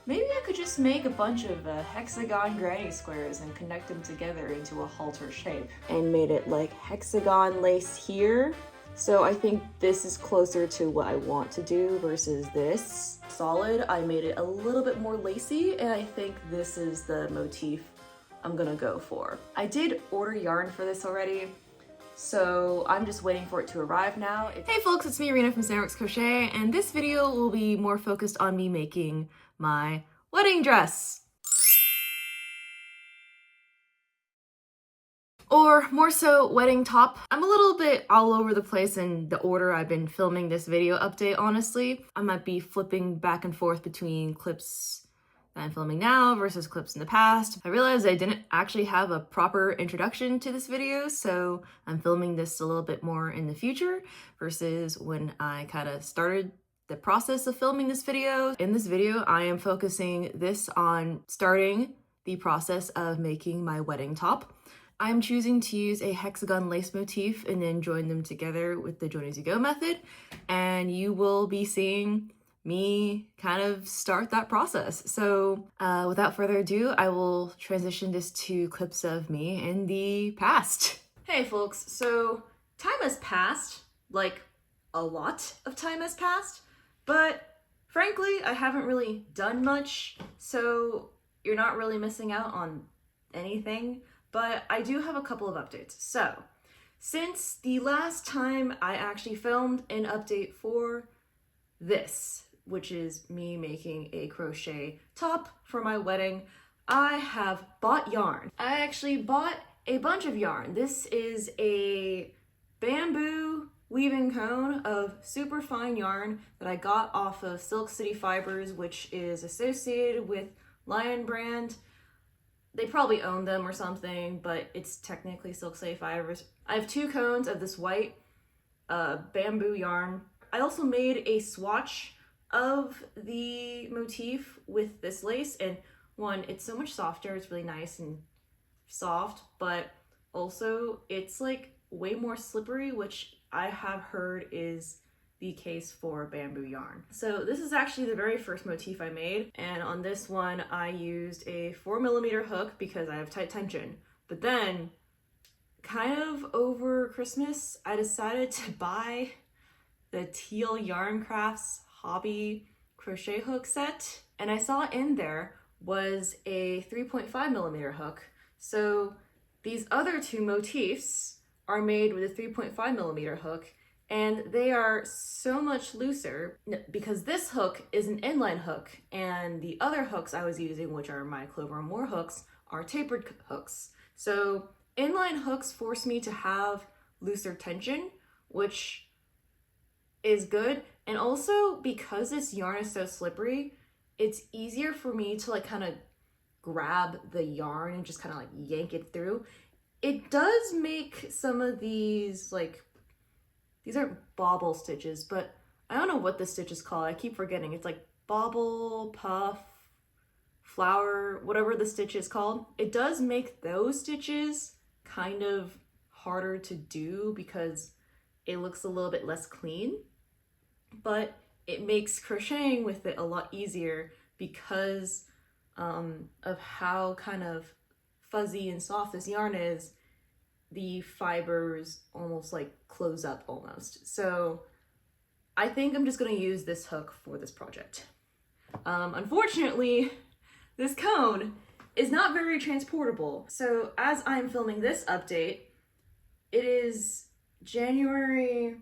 maybe I could just make a bunch of hexagon granny squares and connect them together into a halter shape. And made it like hexagon lace here. So I think this is closer to what I want to do versus this. Solid, I made it a little bit more lacy, and I think this is the motif I'm gonna go for. I did order yarn for this already, so I'm just waiting for it to arrive now. Hey folks, it's me, Irina from Sandworks Crochet, and this video will be more focused on me making my wedding dress. Or more so, wedding top. I'm a little bit all over the place in the order I've been filming this video update, honestly. I might be flipping back and forth between clips that I'm filming now versus clips in the past. I realized I didn't actually have a proper introduction to this video, so I'm filming this a little bit more in the future versus when I kind of started the process of filming this video. In this video, I am focusing this on starting the process of making my wedding top. I'm choosing to use a hexagon lace motif and then join them together with the join as you go method, and you will be seeing me kind of start that process. So without further ado, I will transition this to clips of me in the past. Hey folks, so time has passed, like a lot of time has passed, but frankly, I haven't really done much, so you're not really missing out on anything. But I do have a couple of updates. So, since the last time I actually filmed an update for this, which is me making a crochet top for my wedding, I have bought yarn. I actually bought a bunch of yarn. This is a bamboo weaving cone of super fine yarn that I got off of Silk City Fibers, which is associated with Lion Brand. They probably own them or something, but it's technically Silk City Fibers. I have 2 cones of this white bamboo yarn. I also made a swatch of the motif with this lace, and one, it's so much softer, it's really nice and soft, but also it's like way more slippery, which I have heard is the case for bamboo yarn. So this is actually the very first motif I made, and on this one I used a 4mm hook because I have tight tension. But then, kind of over Christmas, I decided to buy the Teal Yarn Crafts Hobby crochet hook set, and I saw in there was a 3.5mm hook. So these other 2 motifs are made with a 3.5mm hook, and they are so much looser because this hook is an inline hook, and the other hooks I was using, which are my Clover and More hooks, are tapered hooks. So inline hooks force me to have looser tension, which is good. And also because this yarn is so slippery, it's easier for me to like kind of grab the yarn and just kind of like yank it through. It does make some of these like, these aren't bobble stitches, but I don't know what this stitch is called. I keep forgetting. It's like bobble, puff, flower, whatever the stitch is called. It does make those stitches kind of harder to do because it looks a little bit less clean, but it makes crocheting with it a lot easier because of how kind of fuzzy and soft this yarn is. The fibers almost like close up almost. So I think I'm just gonna use this hook for this project. Unfortunately, this cone is not very transportable. So as I'm filming this update, it is January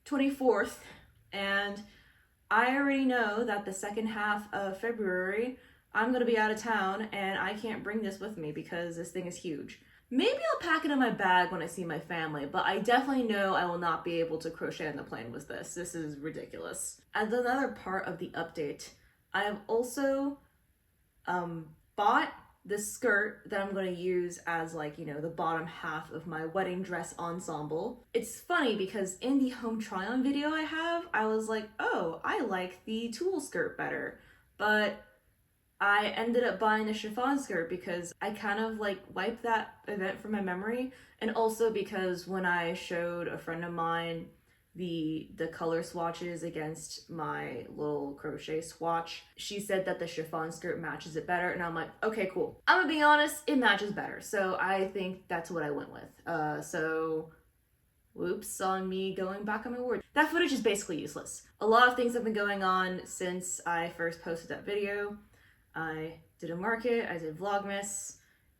24th, and I already know that the second half of February, I'm gonna be out of town and I can't bring this with me because this thing is huge. Maybe I'll pack it in my bag when I see my family, but I definitely know I will not be able to crochet on the plane with this. This is ridiculous. As another part of the update, I have also bought the skirt that I'm going to use as like, you know, the bottom half of my wedding dress ensemble. It's funny because in the home try-on video I have, I was like, oh, I like the tulle skirt better. But I ended up buying the chiffon skirt because I kind of like wiped that event from my memory, and also because when I showed a friend of mine the color swatches against my little crochet swatch. She said that the chiffon skirt matches it better, and I'm like, okay, cool. I'm gonna be honest, it matches better. So I think that's what I went with. So whoops on me going back on my word. That footage is basically useless. A lot of things have been going on since I first posted that video. I did a market, I did Vlogmas,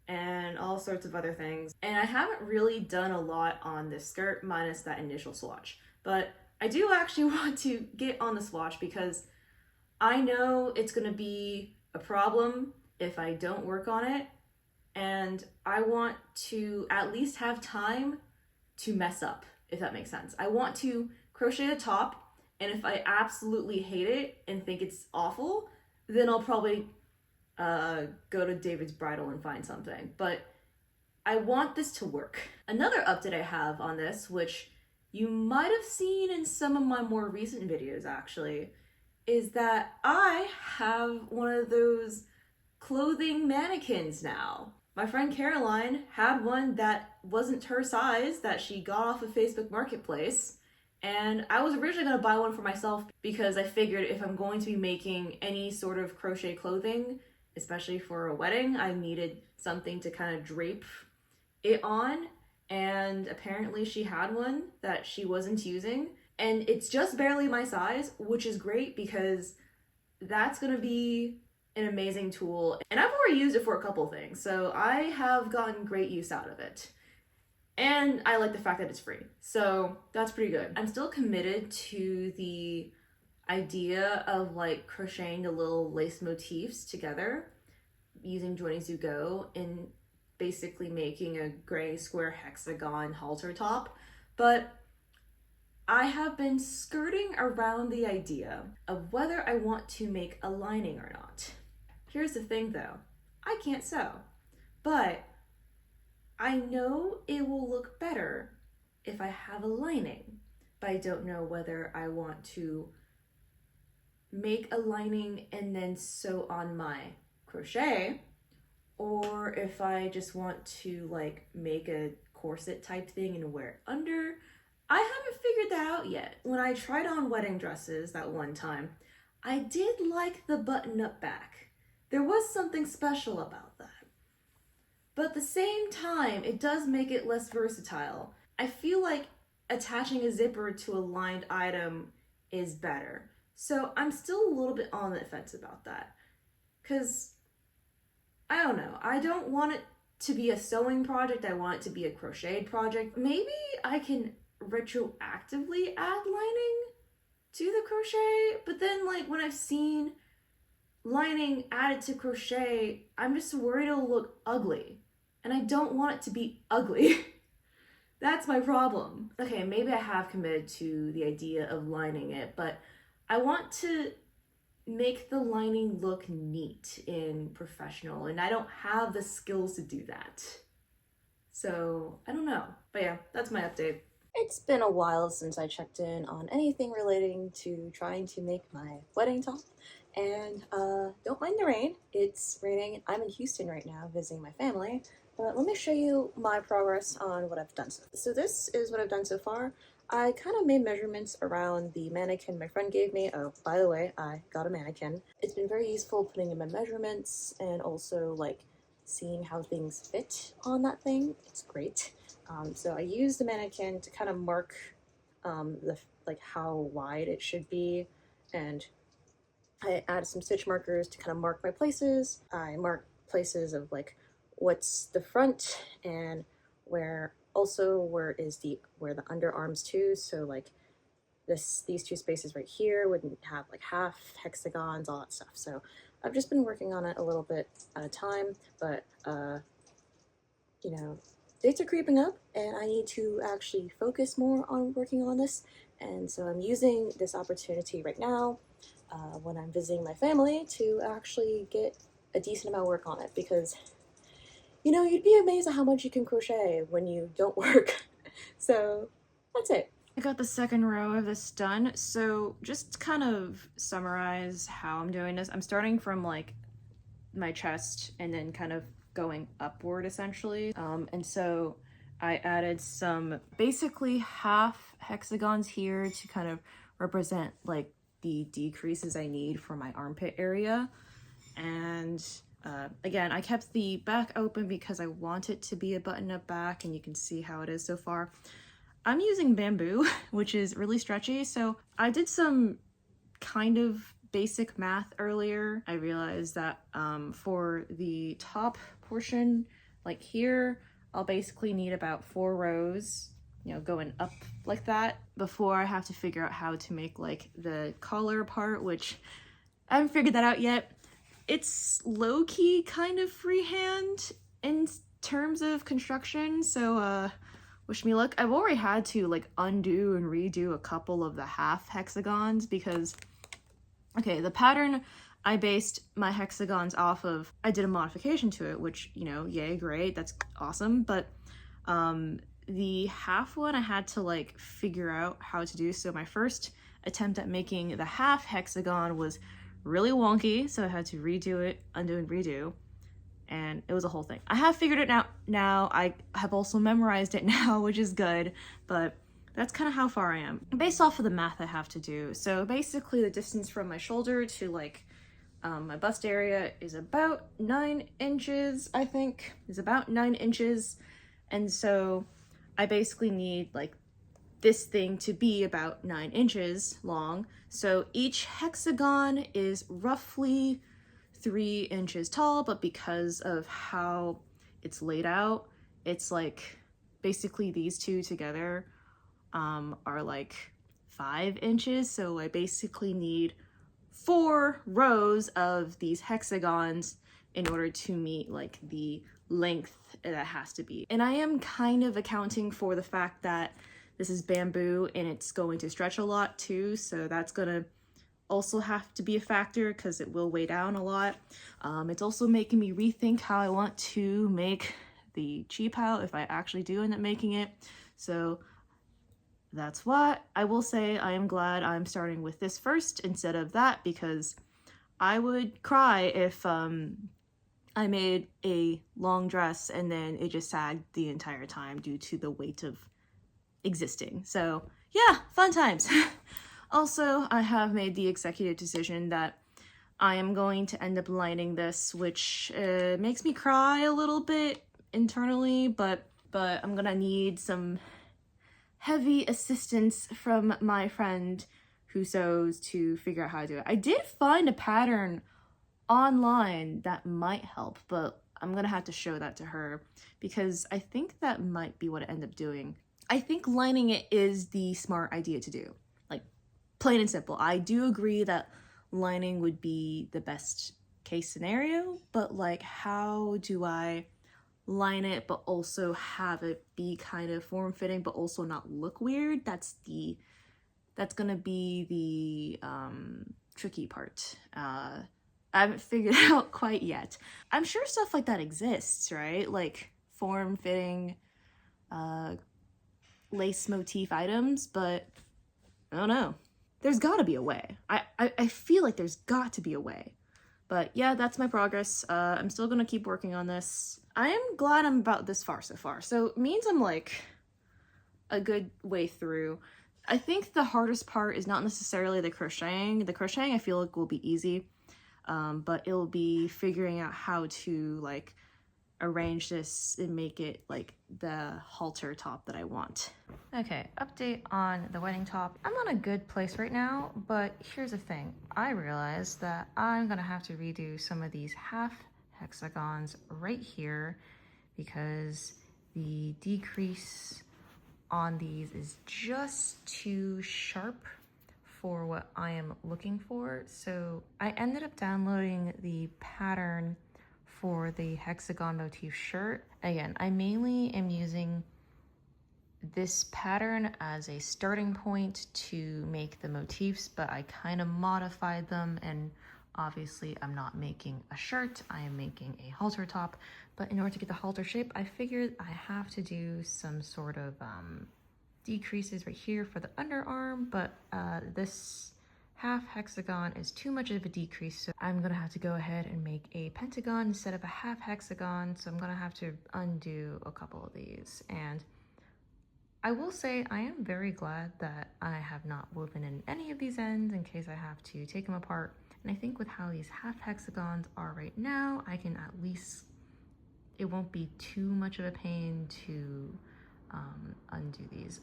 and all sorts of other things. And I haven't really done a lot on this skirt minus that initial swatch. But I do actually want to get on the swatch because I know it's gonna be a problem if I don't work on it. And I want to at least have time to mess up, if that makes sense. I want to crochet the top, and if I absolutely hate it and think it's awful, then I'll probably go to David's Bridal and find something. But I want this to work. Another update I have on this, which you might have seen in some of my more recent videos actually, is that I have one of those clothing mannequins now. My friend Caroline had one that wasn't her size that she got off of Facebook Marketplace. And I was originally gonna buy one for myself because I figured if I'm going to be making any sort of crochet clothing, especially for a wedding, I needed something to kind of drape it on. And apparently she had one that she wasn't using. And it's just barely my size, which is great because that's gonna be an amazing tool. And I've already used it for a couple things, so I have gotten great use out of it. And I like the fact that it's free, so that's pretty good. I'm still committed to the idea of like crocheting the little lace motifs together using Joining to Go and basically making a gray square hexagon halter top. But I have been skirting around the idea of whether I want to make a lining or not. Here's the thing though, I can't sew, but I know it will look better if I have a lining, but I don't know whether I want to make a lining and then sew on my crochet, or if I just want to like make a corset type thing and wear it under. I haven't figured that out yet. When I tried on wedding dresses that one time, I did like the button-up back. There was something special about that. But at the same time, it does make it less versatile. I feel like attaching a zipper to a lined item is better. So I'm still a little bit on the fence about that. Because, I don't know, I don't want it to be a sewing project, I want it to be a crocheted project. Maybe I can retroactively add lining to the crochet, but then like when I've seen lining added to crochet, I'm just worried it'll look ugly. And I don't want it to be ugly. That's my problem. Okay, maybe I have committed to the idea of lining it, but I want to make the lining look neat and professional, and I don't have the skills to do that. So, I don't know. But yeah, that's my update. It's been a while since I checked in on anything relating to trying to make my wedding top. And don't mind the rain. It's raining. I'm in Houston right now visiting my family. But let me show you my progress on what I've done. So this is what I've done so far. I kind of made measurements around the mannequin my friend gave me. Oh, by the way, I got a mannequin. It's been very useful putting in my measurements and also like seeing how things fit on that thing. It's great. So I used the mannequin to kind of mark like how wide it should be, and I added some stitch markers to kind of mark my places. I marked places of like what's the front and where is where the underarms too. So like these two spaces right here wouldn't have like half hexagons, all that stuff. So I've just been working on it a little bit at a time, but you know, dates are creeping up and I need to actually focus more on working on this. And so I'm using this opportunity right now when I'm visiting my family to actually get a decent amount of work on it, because you know, you'd be amazed at how much you can crochet when you don't work. So that's it. I got the second row of this done. So just to kind of summarize how I'm doing this, I'm starting from like my chest and then kind of going upward essentially. And so I added some basically half hexagons here to kind of represent like the decreases I need for my armpit area. And again, I kept the back open because I want it to be a button-up back, and you can see how it is so far. I'm using bamboo, which is really stretchy, so I did some kind of basic math earlier. I realized that for the top portion, like here, I'll basically need about 4 rows, you know, going up like that before I have to figure out how to make like the collar part, which I haven't figured that out yet. It's low-key kind of freehand in terms of construction, so wish me luck. I've already had to like undo and redo a couple of the half hexagons because, okay, the pattern I based my hexagons off of, I did a modification to it, which, you know, yay, great, that's awesome, but the half one I had to like figure out how to do. So my first attempt at making the half hexagon was really wonky, so I had to redo it, undo and redo, and it was a whole thing. I have figured it out now. I have also memorized it now, which is good, but that's kind of how far I am based off of the math I have to do. So basically the distance from my shoulder to like my bust area is about 9 inches, I think, is about 9 inches. And so I basically need like this thing to be about 9 inches long. So each hexagon is roughly 3 inches tall, but because of how it's laid out, it's like basically these two together are like 5 inches. So I basically need 4 rows of these hexagons in order to meet like the length that has to be. And I am kind of accounting for the fact that this is bamboo and it's going to stretch a lot too, so that's gonna also have to be a factor because it will weigh down a lot. It's also making me rethink how I want to make the chi pao if I actually do end up making it. So that's why I will say I am glad I'm starting with this first instead of that, because I would cry if I made a long dress and then it just sagged the entire time due to the weight of existing. So yeah, fun times. Also, I have made the executive decision that I am going to end up lining this, which makes me cry a little bit internally, but I'm gonna need some heavy assistance from my friend who sews to figure out how to do it. I did find a pattern online that might help, but I'm gonna have to show that to her because I think that might be what I end up doing. I think lining it is the smart idea to do, like plain and simple. I do agree that lining would be the best case scenario, but like how do I line it but also have it be kind of form-fitting but also not look weird? That's gonna be the tricky part. I haven't figured it out quite yet. I'm sure stuff like that exists, right? Like form-fitting lace motif items, but I don't know. There's gotta be a way. I feel like there's got to be a way. But yeah, that's my progress. I'm still gonna keep working on this. I am glad I'm about this far so far. So it means I'm like a good way through. I think the hardest part is not necessarily the crocheting. The crocheting I feel like will be easy, but it'll be figuring out how to like arrange this and make it like the halter top that I want. Okay, update on the wedding top. I'm on a good place right now, but here's the thing. I realized that I'm gonna have to redo some of these half hexagons right here because the decrease on these is just too sharp for what I am looking for. So I ended up downloading the pattern for the hexagon motif shirt. Again, I mainly am using this pattern as a starting point to make the motifs, but I kind of modified them, and obviously I'm not making a shirt, I am making a halter top. But in order to get the halter shape, I figured I have to do some sort of decreases right here for the underarm, but this half hexagon is too much of a decrease, so I'm gonna have to go ahead and make a pentagon instead of a half hexagon. So I'm gonna have to undo a couple of these, and I will say I am very glad that I have not woven in any of these ends in case I have to take them apart. And I think with how these half hexagons are right now, I can at least, it won't be too much of a pain to undo these.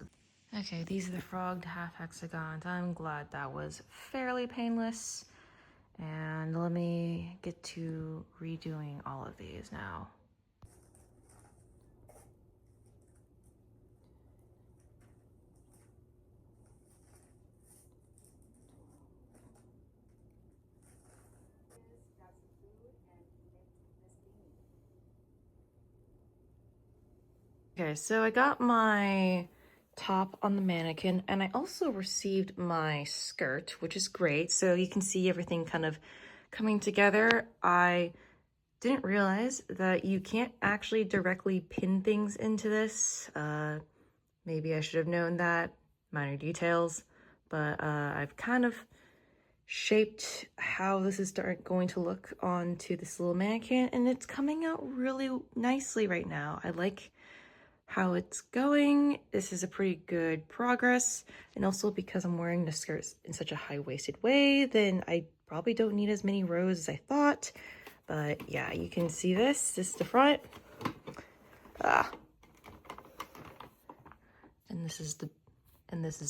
Okay, these are the frogged half hexagons. I'm glad that was fairly painless. And let me get to redoing all of these now. Okay, so I got my top on the mannequin and I also received my skirt, which is great. So you can see everything kind of coming together. I didn't realize that you can't actually directly pin things into this. Maybe I should have known that, minor details, but I've kind of shaped how this is going to look onto this little mannequin and it's coming out really nicely right now. I like how it's going. This is a pretty good progress. And also because I'm wearing the skirts in such a high-waisted way, then I probably don't need as many rows as I thought. But yeah, you can see this. This is the front. And this is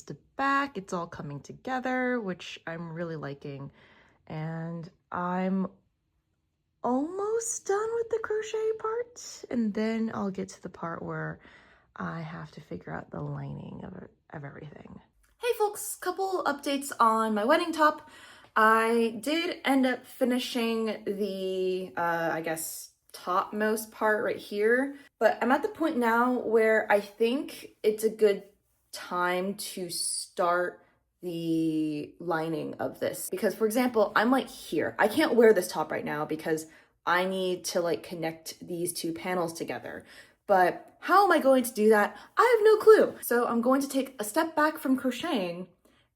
the back. It's all coming together, which I'm really liking. And I'm almost done with the crochet part. And then I'll get to the part where I have to figure out the lining of everything. Hey folks, couple updates on my wedding top. I did end up finishing the, I guess, topmost part right here, but I'm at the point now where I think it's a good time to start the lining of this. Because for example, I'm like here. I can't wear this top right now because I need to like connect these two panels together. But how am I going to do that? I have no clue. So I'm going to take a step back from crocheting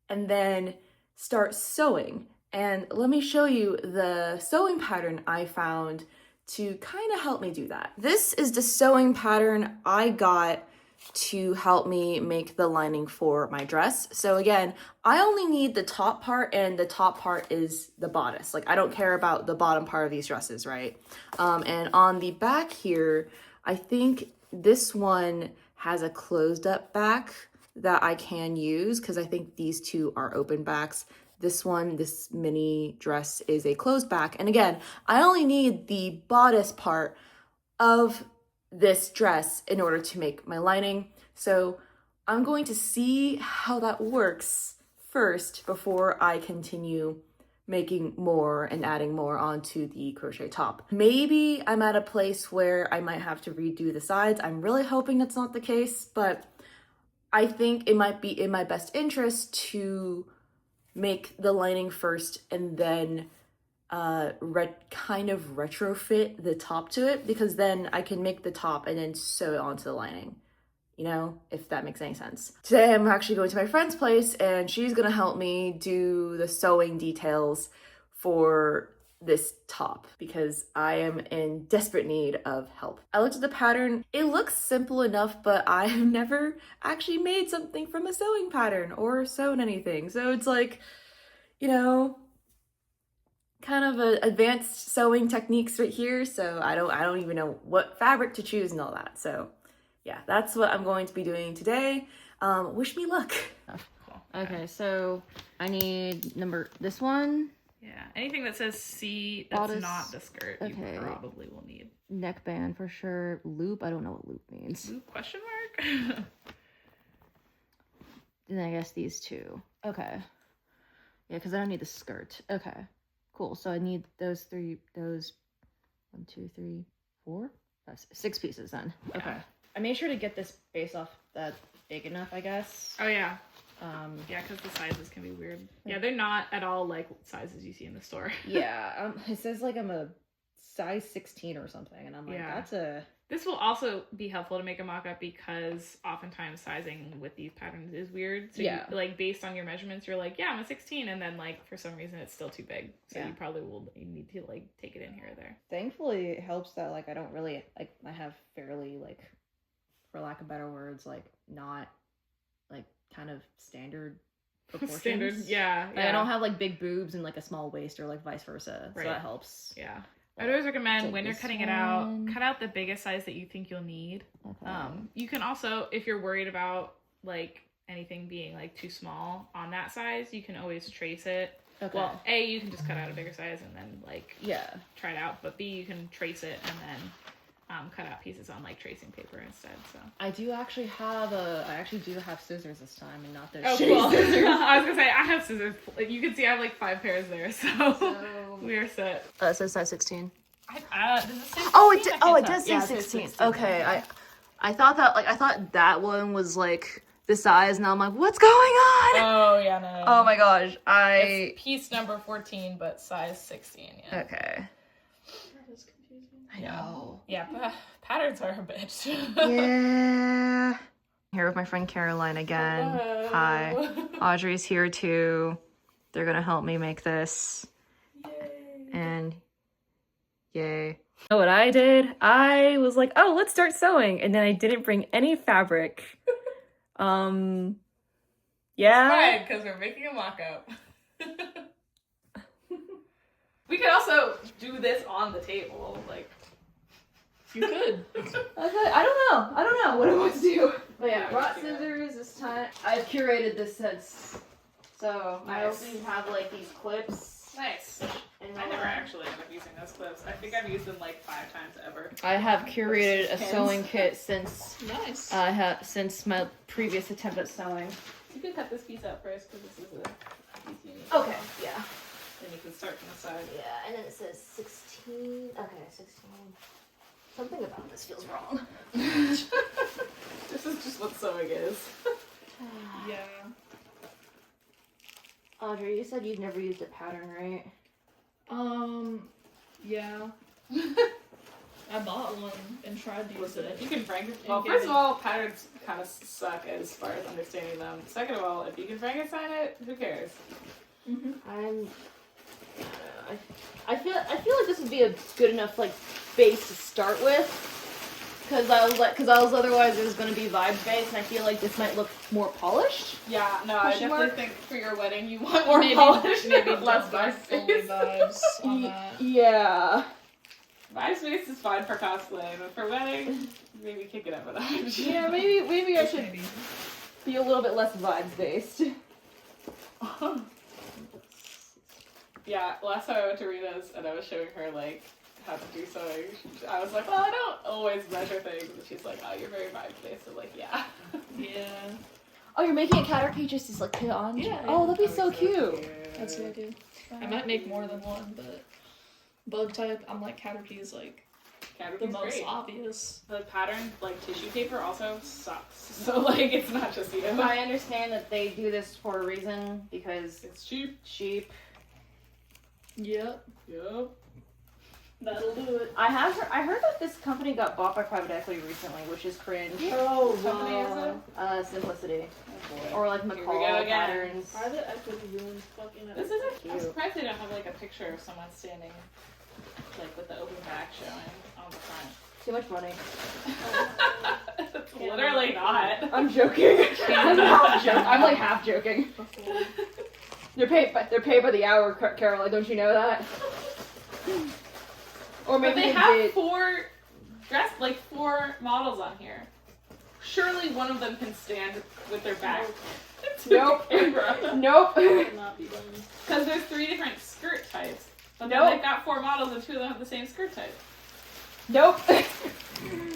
and then start sewing. And let me show you the sewing pattern I found to kind of help me do that. This is the sewing pattern I got to help me make the lining for my dress. So again, I only need the top part and the top part is the bodice. Like I don't care about the bottom part of these dresses, right? And on the back here, I think this one has a closed up back that I can use because I think these two are open backs. This one, this mini dress is a closed back. And again, I only need the bodice part of this dress in order to make my lining. So I'm going to see how that works first before I continue making more and adding more onto the crochet top. Maybe I'm at a place where I might have to redo the sides. I'm really hoping that's not the case, but I think it might be in my best interest to make the lining first and then kind of retrofit the top to it, because then I can make the top and then sew it onto the lining, you know, if that makes any sense. Today I'm actually going to my friend's place and she's gonna help me do the sewing details for this top because I am in desperate need of help. I looked at the pattern. It looks simple enough, but I've never actually made something from a sewing pattern or sewn anything. So it's like, you know, kind of advanced sewing techniques right here. So I don't even know what fabric to choose and all that. So yeah, that's what I'm going to be doing today. Wish me luck. Cool. Okay, so I need this one. Yeah, anything that says C that's bodice, not the skirt, you probably will need. Neckband for sure. Loop, I don't know what loop means. Loop question mark? And I guess these two. Okay. Yeah, because I don't need the skirt. Okay, cool. So I need those 1, 2, 3, 4? That's 6 pieces then. Yeah. Okay. I made sure to get this base off that's big enough, I guess. Oh yeah. Yeah, because the sizes can be weird. Yeah, they're not at all like sizes you see in the store. Yeah, it says like I'm a size 16 or something, and I'm like, yeah. That's a... This will also be helpful to make a mock-up because oftentimes sizing with these patterns is weird. So yeah, you, like based on your measurements, you're like, yeah, I'm a 16, and then like for some reason it's still too big. So you probably will need to like take it in here or there. Thankfully, it helps that like I don't really like I have fairly like, for lack of better words, like not like kind of standard proportions. Standard, yeah. Like, I don't have like big boobs and like a small waist or like vice versa, so that helps. Yeah. I'd always recommend when you're cutting it out, cut out the biggest size that you think you'll need. Okay. You can also, if you're worried about like anything being like too small on that size, you can always trace it. Okay. Well, A, you can just cut out a bigger size and then like try it out. But B, you can trace it and then cut out pieces on like tracing paper instead. So I actually do have scissors this time and not those. Oh, cool. Scissors. I was gonna say I have scissors. Like, you can see I have like 5 pairs there, so we are set. It says size 16. Does it say 16? It does say 16. Okay, I thought that one was like the size. Now I'm like, what's going on? Oh yeah, no. Oh my gosh, it's piece number 14, but size 16. Yeah. Okay. That is confusing. I know. Yeah, patterns are a bitch. Yeah. Here with my friend Caroline again. Hello. Hi. Audrey's here too. They're gonna help me make this. Yay. And yay. You know what I did? I was like, oh, let's start sewing. And then I didn't bring any fabric. Yeah. Right, because we're making a mock-up. We could also do this on the table, like. You could. I don't know what I want to do. But yeah, brought scissors this time. I've curated this since. So nice. I also have like these clips. Nice. And I never actually ended up using those clips. I think I've used them like 5 times ever. I have curated a sewing kit since nice. Since my previous attempt at sewing. You can cut this piece out first because this is a piece you need. Okay, yeah. Then you can start from the side. Yeah, and then it says 16. Okay, 16. Something about this feels wrong. This is just what sewing is. Yeah. Audrey, you said you'd never used a pattern, right? Yeah. I bought one and tried to use it. You can Well, first of all, patterns kind of suck as far as understanding them. Second of all, if you can Frankenstein it, who cares? Mm-hmm. I feel like this would be a good enough like base to start with. Cause I was otherwise it was gonna be vibe based, and I feel like this might look more polished. Yeah, no, I definitely think for your wedding you want more polished, maybe less vibes on that. Yeah. Vibe space is fine for cosplay, but for wedding, maybe kick it up a notch. Yeah, maybe I should be a little bit less vibes based. Yeah, last time I went to Rita's and I was showing her like how to do sewing, I was like, well, I don't always measure things, and she's like, oh, you're very vibe based. I'm like, yeah. Yeah. Oh, you're making a Caterpie just to like put on? Yeah. Oh, that'd be so cute. That's the idea. I might make more than one, but bug type, I'm like Caterpie is like the most obvious. The pattern, like tissue paper, also sucks. So like, it's not just you. I understand that they do this for a reason because it's cheap. Cheap. Yep. That'll do it. I heard that this company got bought by private equity recently, which is cringe. Oh, what company is it? Simplicity. Oh, or like McCall patterns. Private equity ruins fucking This isn't. I'm surprised they don't have like a picture of someone standing, like with the open back showing on the front. Too much money. It's literally not. I'm joking. I'm like half joking. They're paid by the hour, Caroline. Don't you know that? Or maybe but they have 4 models on here. Surely one of them can stand with their back. Nope. Nope. Because there's 3 different skirt types. But then they've got 4 models and 2 of them have the same skirt type. Nope.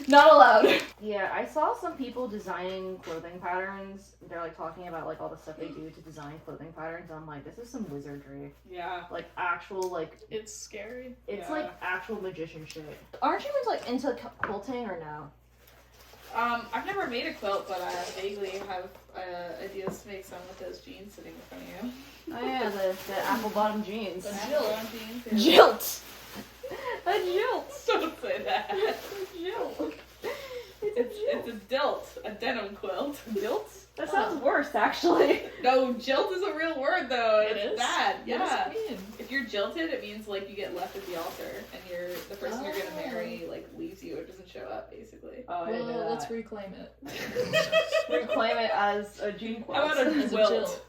Not allowed. Yeah, I saw some people designing clothing patterns. They're like talking about like all the stuff they do to design clothing patterns. I'm like, this is some wizardry. Yeah. Like actual like. It's scary. It's like actual magician shit. Aren't you into quilting or no? I've never made a quilt, but I vaguely have ideas to make some with those jeans sitting in front of you. Oh yeah, the apple bottom jeans. The jilt. Jilt. A jilt. Don't say that. A jilt. It's a dilt, a denim quilt. Jilt? That sounds worse, actually. No, jilt is a real word, though. It is? Bad. What Yeah. does it mean? If if you're jilted, it means like you get left at the altar, and the person you're gonna marry like leaves you or doesn't show up, basically. Oh, I didn't know that. Let's reclaim it. Reclaim it as a gene How quest. about a As a wilt? jilt.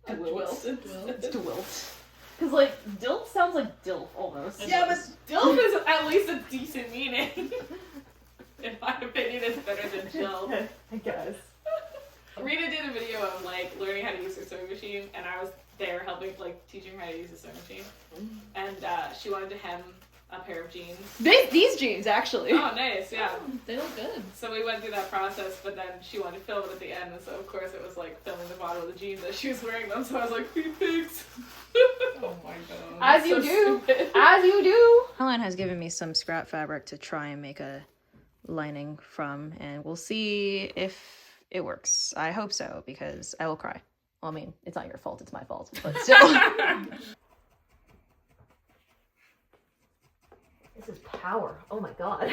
A wilt. It's to wilt. Because, like, dilt sounds like dilf, almost. Yeah, but dilf is at least a decent meaning. In my opinion, it's better than jilt. I guess. Rita did a video of like learning how to use her sewing machine, and I was there helping, like teaching her how to use the sewing machine. And she wanted to hem a pair of jeans. These jeans, actually. Oh, nice, yeah. Oh, they look good. So we went through that process, but then she wanted to film it at the end, and so of course it was like filming the bottom of the jeans as she was wearing them. So I was like, "Feet pigs." Oh my god. As you do. As you do. Helen has given me some scrap fabric to try and make a lining from, and we'll see if it works. I hope so, because I will cry. Well, I mean, it's not your fault, it's my fault, but still. This is power. Oh my god.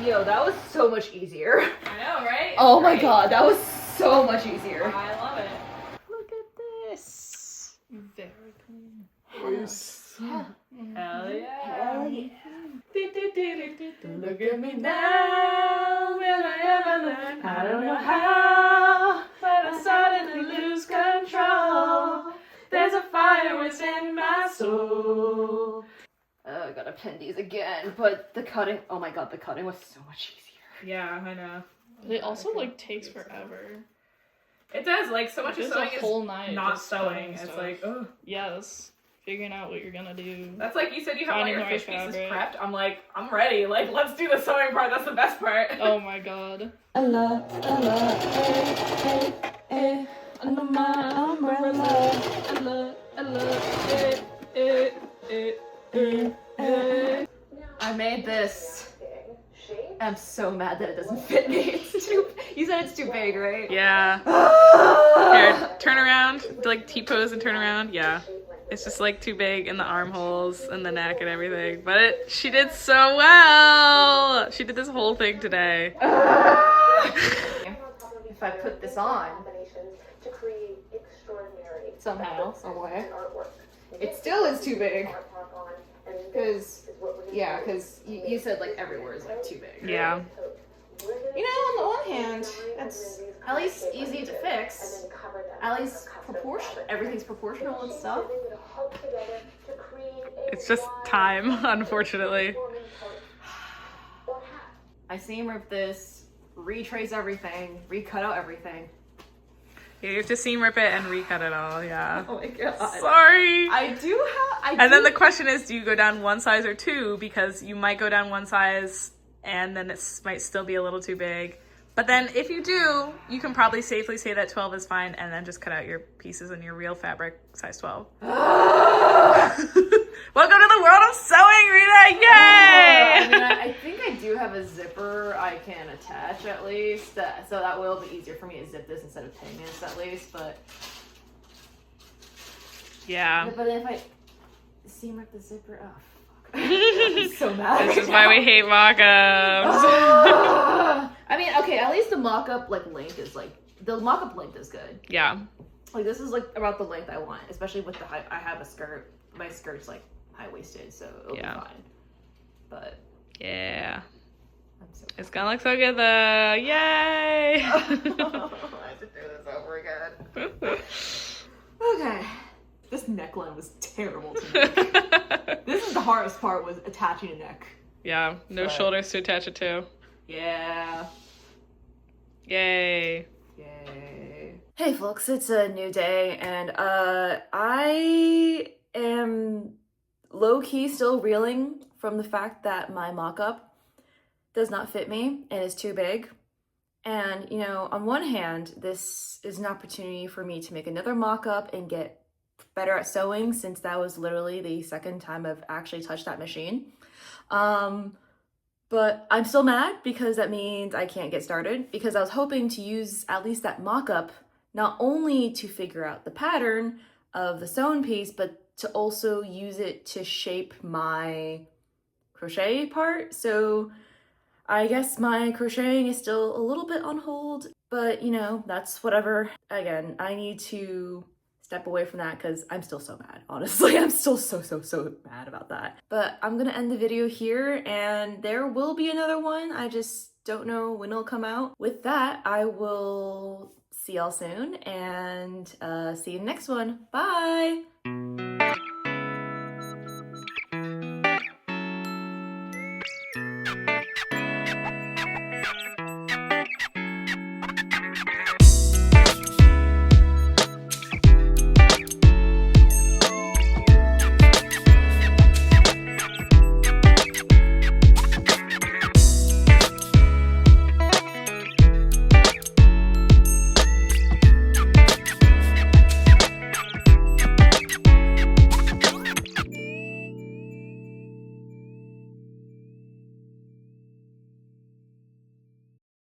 Yo, that was so much easier. I know, right? Oh my Great. god, that was so much easier. I love it. Look at this. Very clean. Yeah. Hell yeah. Hell yeah. Look at me now, will I ever learn? I don't know how, but I'm starting to lose control. There's a fire within my soul. Oh, I gotta pin these again, but the cutting, oh my god, the cutting was so much easier. Yeah, I know. But it also like takes forever. It does, like so much of It's sewing a whole night is not just sewing. cutting It's stuff. like, ugh. Yes. Figuring out what you're gonna do. That's like you said you have all Finding your the right fish pieces fabric. prepped. I'm like, I'm ready. Like, let's do the sewing part. That's the best part. Oh my god. Ella, under my umbrella. I made this. I'm so mad that it doesn't fit me. It's too. You said it's too big, right? Yeah. Here, turn around. Like T-pose and turn around. Yeah. It's just like too big in the armholes and the neck and everything. But she did so well. She did this whole thing today. If I put this on somehow, some way, it still is too big. Because you said like everywhere is like too big. Yeah. You know, on the one hand, it's at least easy to fix. At least everything's proportional and stuff. It's just time, unfortunately. I seam rip this, retrace everything, recut out everything. Yeah, you have to seam rip it and recut it all, yeah. Oh my god. Sorry. And then the question is, do you go down one size or two? Because you might go down one size and then it might still be a little too big. But then if you do, you can probably safely say that 12 is fine and then just cut out your pieces in your real fabric, size 12. Welcome to the world of sewing, Rita! Yay! I mean, I think I do have a zipper I can attach at least, so that will be easier for me to zip this instead of pinning this at least, but... Yeah. But then if I seam rip the zipper, oh fuck. I'm so mad. This is why we hate mock-ups. I mean, okay, at least the mock-up length is the mock-up length is good. Yeah. Like this is like about the length I want, especially with the I have a skirt. My skirt's like high-waisted, so it'll be fine. But yeah. I'm so It's gonna look so good though. Yay! I have to do this over again. Okay. This neckline was terrible to make. This is the hardest part, was attaching a neck. Yeah, no But- shoulders to attach it to. Yeah. Yay. Yay. Hey folks, it's a new day, and I am low-key still reeling from the fact that my mock-up does not fit me and is too big. And, you know, on one hand, this is an opportunity for me to make another mock-up and get better at sewing, since that was literally the second time I've actually touched that machine. But I'm still mad because that means I can't get started, because I was hoping to use at least that mock-up not only to figure out the pattern of the sewn piece, but to also use it to shape my crochet part. So I guess my crocheting is still a little bit on hold, but you know, that's whatever. Again, I need to step away from that because I'm still so mad, honestly. I'm still so mad about that. But I'm gonna end the video here, and there will be another one. I just don't know when it'll come out. With that, I will see y'all soon, and see you in the next one. Bye!